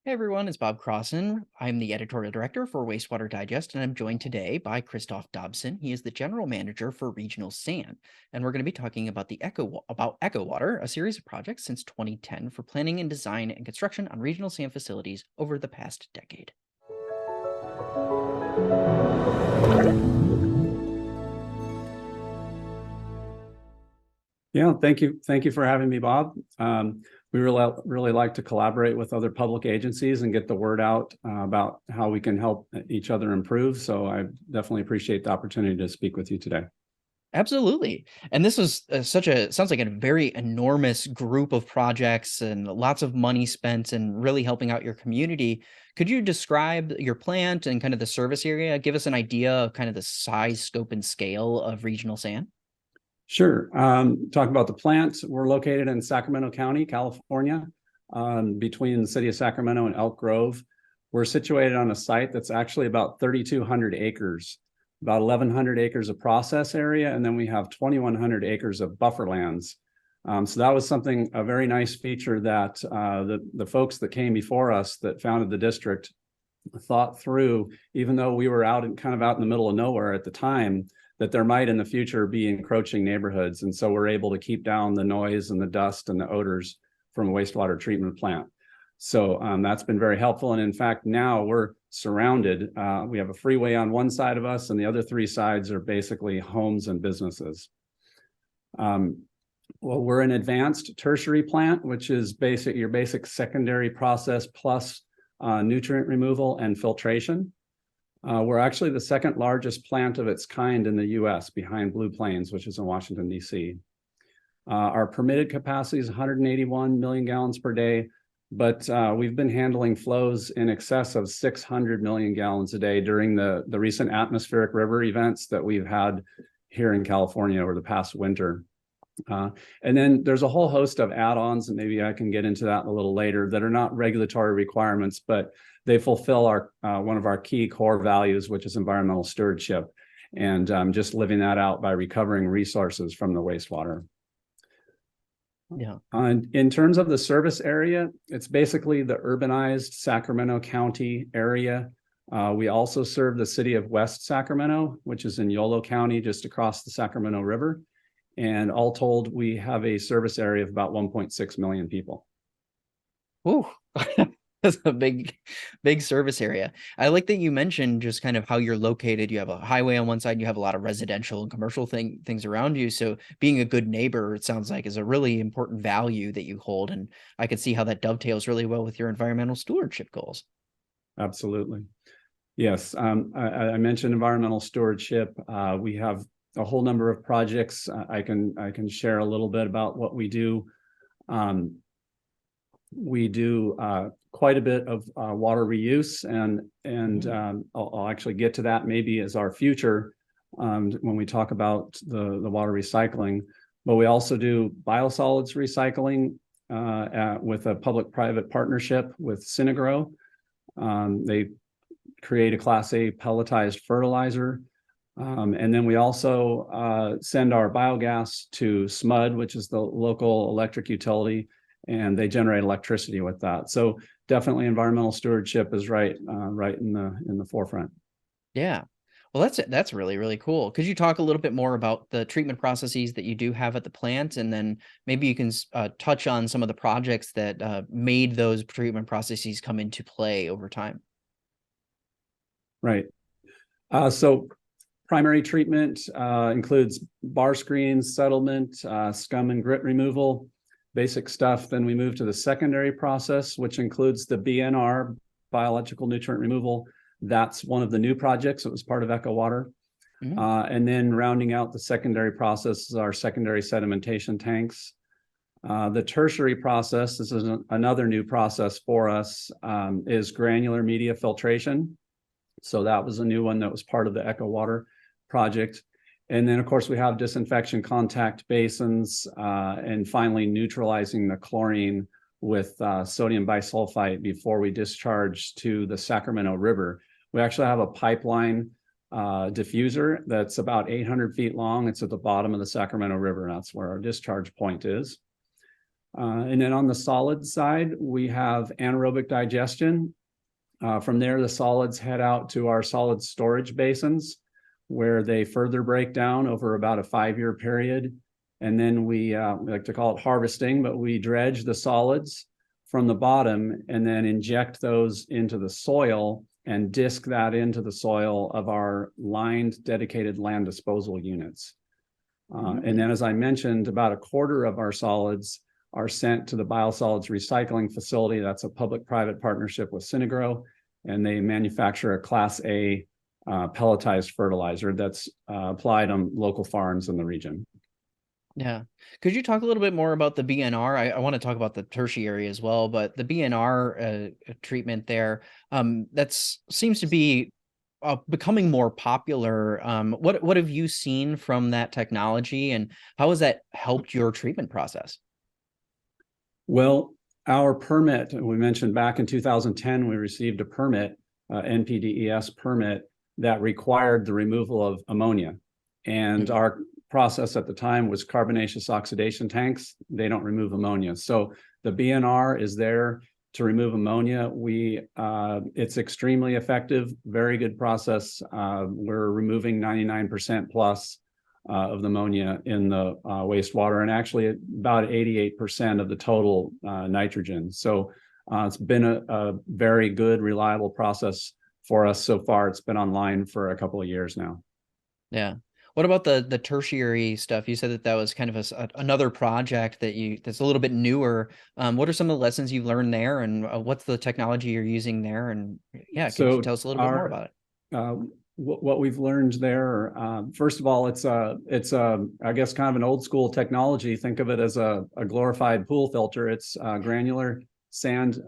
Hey everyone, it's Bob Crossan. I'm the editorial director for Wastewater Digest, and I'm joined today by Christoph Dobson. He is the general manager for Regional SAN, and we're going to be talking about EchoWater, a series of projects since 2010 for planning and design and construction on regional SAN facilities over the past decade. Yeah, thank you. Thank you for having me, Bob. We really like to collaborate with other public agencies and get the word out about how we can help each other improve. So I definitely appreciate the opportunity to speak with you today. Absolutely. And this was sounds like a very enormous group of projects and lots of money spent and really helping out your community. Could you describe your plant and kind of the service area? Give us an idea of kind of the size, scope, and scale of Regional SAN. Sure. Talk about the plant. We're located in Sacramento County, California, between the city of Sacramento and Elk Grove. We're situated on a site that's actually about 3,200 acres, about 1,100 acres of process area, and then we have 2,100 acres of buffer lands. So that was a very nice feature that the folks that came before us that founded the district thought through, even though we were out in the middle of nowhere at the time, that there might in the future be encroaching neighborhoods. And so we're able to keep down the noise and the dust and the odors from a wastewater treatment plant. So that's been very helpful. And in fact, now we're surrounded. We have a freeway on one side of us, and the other three sides are basically homes and businesses. Well, we're an advanced tertiary plant, which is your basic secondary process plus nutrient removal and filtration. We're actually the second largest plant of its kind in the US behind Blue Plains, which is in Washington, D.C. Our permitted capacity is 181 million gallons per day, but we've been handling flows in excess of 600 million gallons a day during the recent atmospheric river events that we've had here in California over the past winter. And then there's a whole host of add-ons, and maybe I can get into that a little later, that are not regulatory requirements, but they fulfill one of our key core values, which is environmental stewardship, and just living that out by recovering resources from the wastewater. Yeah. In terms of the service area, it's basically the urbanized Sacramento County area. We also serve the city of West Sacramento, which is in Yolo County, just across the Sacramento River. And all told, we have a service area of about 1.6 million people. Ooh, that's a big service area. I like that you mentioned just kind of how you're located. You have a highway on one side, you have a lot of residential and commercial things around you. So being a good neighbor, it sounds like, is a really important value that you hold. And I could see how that dovetails really well with your environmental stewardship goals. Absolutely. Yes. I mentioned environmental stewardship. We have a whole number of projects. I can share a little bit about what we do. We do quite a bit of water reuse, and I'll actually get to that maybe as our future when we talk about the water recycling. But we also do biosolids recycling with a public-private partnership with Synagro. They create a Class A pelletized fertilizer. And then we also send our biogas to SMUD, which is the local electric utility, and they generate electricity with that. So definitely environmental stewardship is right in the forefront. Yeah. Well, that's really, really cool. Could you talk a little bit more about the treatment processes that you do have at the plant? And then maybe you can touch on some of the projects that made those treatment processes come into play over time. Right. So primary treatment includes bar screens, settlement, scum and grit removal, basic stuff. Then we move to the secondary process, which includes the BNR, biological nutrient removal. That's one of the new projects that was part of EchoWater. Mm-hmm. And then rounding out the secondary process is our secondary sedimentation tanks. The tertiary process, this is another new process for us, is granular media filtration. So that was a new one that was part of the EchoWater project. And then, of course, we have disinfection contact basins, and finally neutralizing the chlorine with sodium bisulfite before we discharge to the Sacramento River. We actually have a pipeline diffuser that's about 800 feet long. It's at the bottom of the Sacramento River, and that's where our discharge point is. And then on the solid side, we have anaerobic digestion. From there, the solids head out to our solid storage basins, where they further break down over about a 5-year period. And then we like to call it harvesting, but we dredge the solids from the bottom and then inject those into the soil and disc that into the soil of our lined dedicated land disposal units. And then, as I mentioned, about a quarter of our solids are sent to the biosolids recycling facility. That's a public-private partnership with Synagro, and they manufacture a Class A pelletized fertilizer that's applied on local farms in the region. Yeah. Could you talk a little bit more about the BNR? I want to talk about the tertiary as well, but the BNR treatment there, seems to be becoming more popular. What have you seen from that technology, and how has that helped your treatment process? Well, our permit, we mentioned back in 2010, we received a permit, NPDES permit, that required the removal of ammonia. And our process at the time was carbonaceous oxidation tanks. They don't remove ammonia. So the BNR is there to remove ammonia. It's extremely effective, very good process. We're removing 99% plus of the ammonia in the wastewater, and actually about 88% of the total nitrogen. So it's been a very good, reliable process for us so far. It's been online for a couple of years now. Yeah. What about the tertiary stuff? You said that was kind of another project that's a little bit newer. What are some of the lessons you've learned there, and what's the technology you're using there? And yeah, could you tell us a little bit more about it? What we've learned there, first of all, it's I guess kind of an old school technology. Think of it as a glorified pool filter. It's granular sand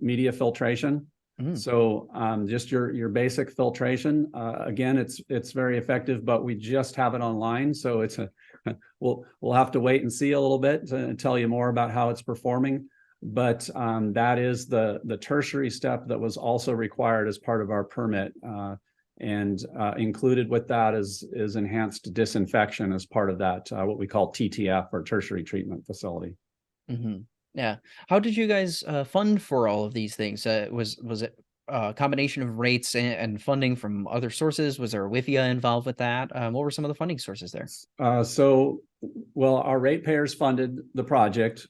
media filtration. So just your basic filtration. Again, it's very effective, but we just have it online. So we'll have to wait and see a little bit to tell you more about how it's performing. But that is the tertiary step that was also required as part of our permit. And included with that is enhanced disinfection as part of that, what we call TTF, or tertiary treatment facility. Yeah. How did you guys fund for all of these things? Was it a combination of rates and funding from other sources? Was there a WIFIA involved with that? What were some of the funding sources there? Well, our ratepayers funded the project,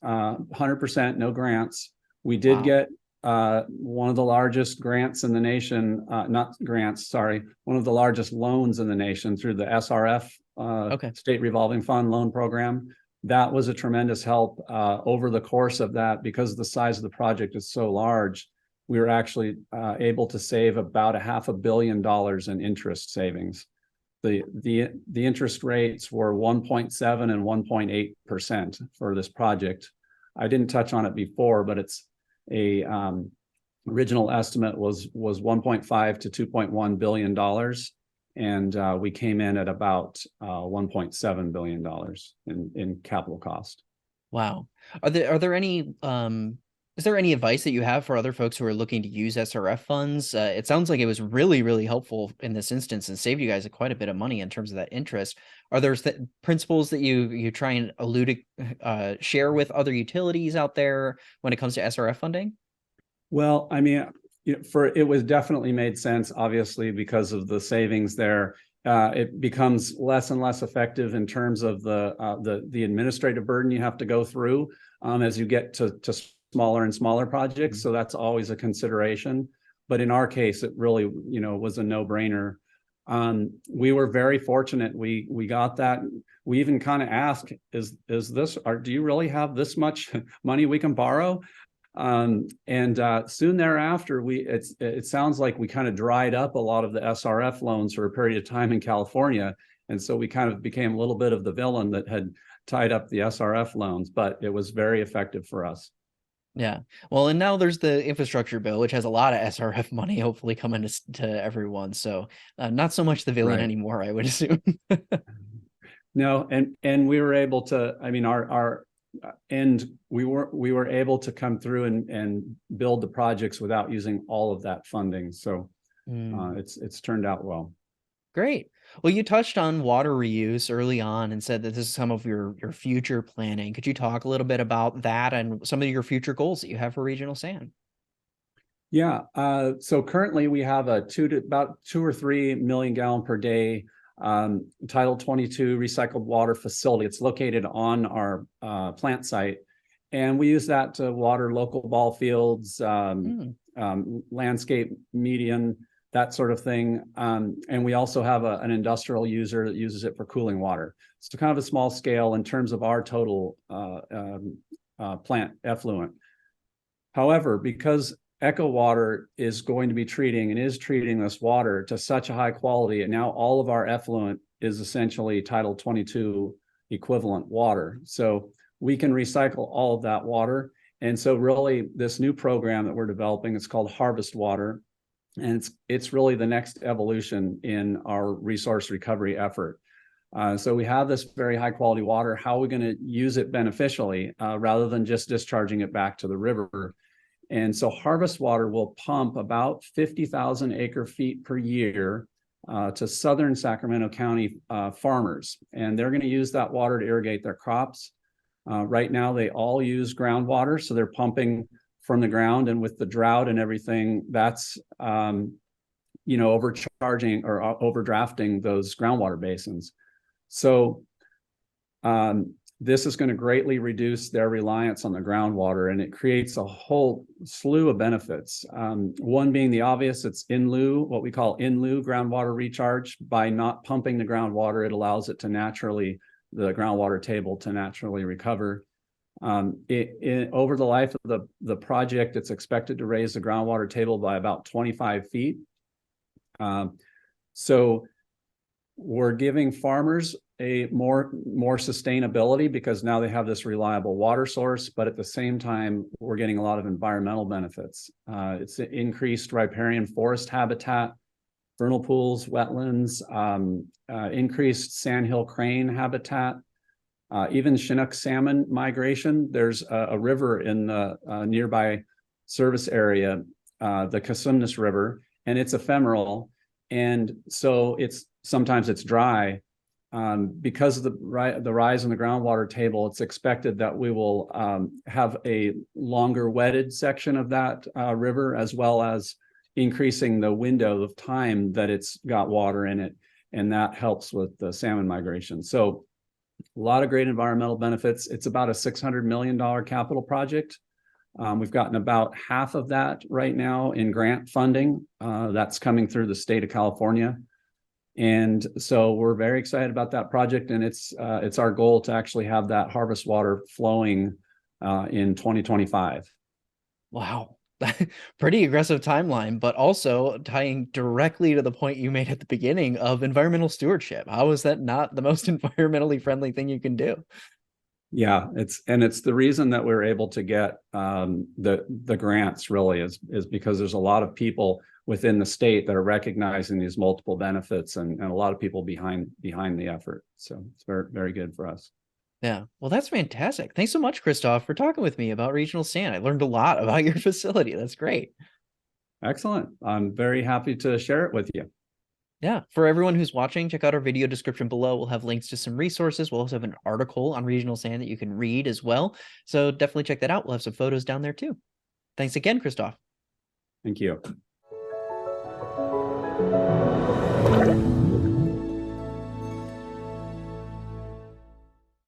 100%, no grants. We did get one of the largest grants in the nation, not grants, sorry, one of the largest loans in the nation through the SRF, State Revolving Fund Loan Program. That was a tremendous help over the course of that. Because the size of the project is so large, we were actually able to save about $500 million in interest savings. The interest rates were 1.7 and 1.8% for this project. I didn't touch on it before, but it's original estimate was 1.5 to 2.1 billion dollars. And we came in at about $1.7 billion in capital cost. Wow. Are there any is there any advice that you have for other folks who are looking to use SRF funds? It sounds like it was really, really helpful in this instance and saved you guys quite a bit of money in terms of that interest. Are there principles that you try and share with other utilities out there when it comes to SRF funding? Well, I mean, it was definitely made sense, obviously, because of the savings there. It becomes less and less effective in terms of the administrative burden you have to go through as you get to smaller and smaller projects. So that's always a consideration. But in our case, it really, was a no-brainer. We were very fortunate. We got that. We even kind of asked, do you really have this much money we can borrow? And soon thereafter, it sounds like we kind of dried up a lot of the SRF loans for a period of time in California. And so we kind of became a little bit of the villain that had tied up the SRF loans, but it was very effective for us. Yeah. Well, and now there's the infrastructure bill, which has a lot of SRF money hopefully coming to everyone. So not so much the villain anymore, I would assume. No, and we were able to, I mean, we were able to come through and build the projects without using all of that funding. So it's turned out well. Great. Well, you touched on water reuse early on and said that this is some of your future planning. Could you talk a little bit about that and some of your future goals that you have for regional sand? Yeah. So currently we have about 2 or 3 million gallon per day Title 22 recycled water facility. It's located on our plant site, and we use that to water local ball fields, landscape median, that sort of thing. And we also have an industrial user that uses it for cooling water. So kind of a small scale in terms of our total plant effluent. However, because EchoWater is going to be treating and is treating this water to such a high quality, and now all of our effluent is essentially Title 22 equivalent water. So we can recycle all of that water. And so really this new program that we're developing, it's called HarvestWater, and it's really the next evolution in our resource recovery effort. So we have this very high quality water. How are we going to use it beneficially rather than just discharging it back to the river? And so HarvestWater will pump about 50,000 acre feet per year to southern Sacramento County farmers. And they're going to use that water to irrigate their crops. Right now, they all use groundwater. So they're pumping from the ground, and with the drought and everything, that's, overcharging or overdrafting those groundwater basins. So this is going to greatly reduce their reliance on the groundwater, and it creates a whole slew of benefits. One being the obvious, it's what we call in lieu groundwater recharge. By not pumping the groundwater, it allows it to the groundwater table to naturally recover. Over the life of the project, it's expected to raise the groundwater table by about 25 feet. So we're giving farmers a more sustainability because now they have this reliable water source, but at the same time, we're getting a lot of environmental benefits. It's increased riparian forest habitat, vernal pools, wetlands, increased sandhill crane habitat, even Chinook salmon migration. There's a river in the nearby service area, the Cosumnes River, and it's ephemeral. And so sometimes it's dry. Because of the rise in the groundwater table, it's expected that we will have a longer wetted section of that river, as well as increasing the window of time that it's got water in it, and that helps with the salmon migration. So a lot of great environmental benefits. It's about a $600 million capital project. We've gotten about half of that right now in grant funding. That's coming through the state of California. And so we're very excited about that project, and it's our goal to actually have that HarvestWater flowing in 2025. Wow. Pretty aggressive timeline, but also tying directly to the point you made at the beginning of environmental stewardship. How is that not the most environmentally friendly thing you can do? Yeah, it's the reason that we're able to get the grants really is because there's a lot of people within the state that are recognizing these multiple benefits, and a lot of people behind the effort. So it's very, very good for us. Yeah, well, that's fantastic. Thanks so much, Christoph, for talking with me about regional sand. I learned a lot about your facility. That's great. Excellent. I'm very happy to share it with you. Yeah, for everyone who's watching, check out our video description below. We'll have links to some resources. We'll also have an article on regional sand that you can read as well. So definitely check that out. We'll have some photos down there too. Thanks again, Christoph. Thank you.